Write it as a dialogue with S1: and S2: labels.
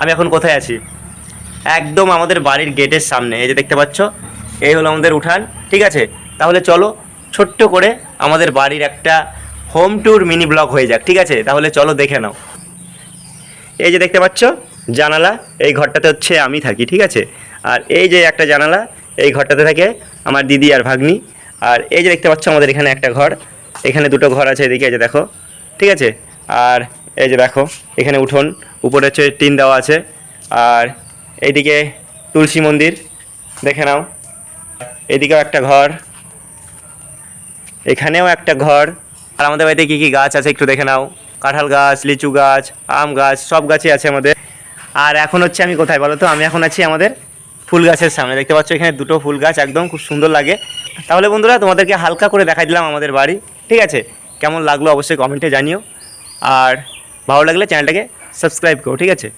S1: আমি এখন কোথায় আছি? একদম আমাদের বাড়ির গেটের সামনে। এই যে দেখতে পাচ্ছ, এই হলো আমাদের উঠান। ঠিক আছে, তাহলে চলো ছোট্ট করে আমাদের বাড়ির একটা হোম ট্যুর মিনি ব্লগ হয়ে যাক। ঠিক আছে, তাহলে চলো দেখে নাও। এই যে দেখতে পাচ্ছ জানালা, এই ঘরটাতে হচ্ছে আমি থাকি। ঠিক আছে, আর এই যে একটা জানালা, এই ঘরটাতে থাকে আমার দিদি আর ভাগ্নি। আর এই যে দেখতে পাচ্ছ আমাদের এখানে একটা ঘর, এখানে দুটো ঘর আছে এদিকে, এই যে দেখো। ঠিক আছে, আর এই যে দেখো এখানে উঠোন, উপরে হচ্ছে টিন দেওয়া আছে। আর এইদিকে তুলসী মন্দির, দেখে নাও। এদিকেও একটা ঘর, এখানেও একটা ঘর। আর আমাদের বাড়িতে কী কী গাছ আছে একটু দেখে নাও। কাঁঠাল গাছ, লিচু গাছ, আম গাছ, সব গাছই আছে আমাদের। আর এখন হচ্ছে আমি কোথায় বলো তো? আমি এখন আছি আমাদের ফুল গাছের সামনে। দেখতে পাচ্ছ এখানে দুটো ফুল গাছ, একদম খুব সুন্দর লাগে। তাহলে বন্ধুরা তোমাদেরকে হালকা করে দেখাই দিলাম আমাদের বাড়ি। ঠিক আছে, কেমন লাগলো অবশ্যই কমেন্টে জানিও। আর ভালো লাগলে চ্যানেলটাকে সাবস্ক্রাইব করো। ঠিক আছে।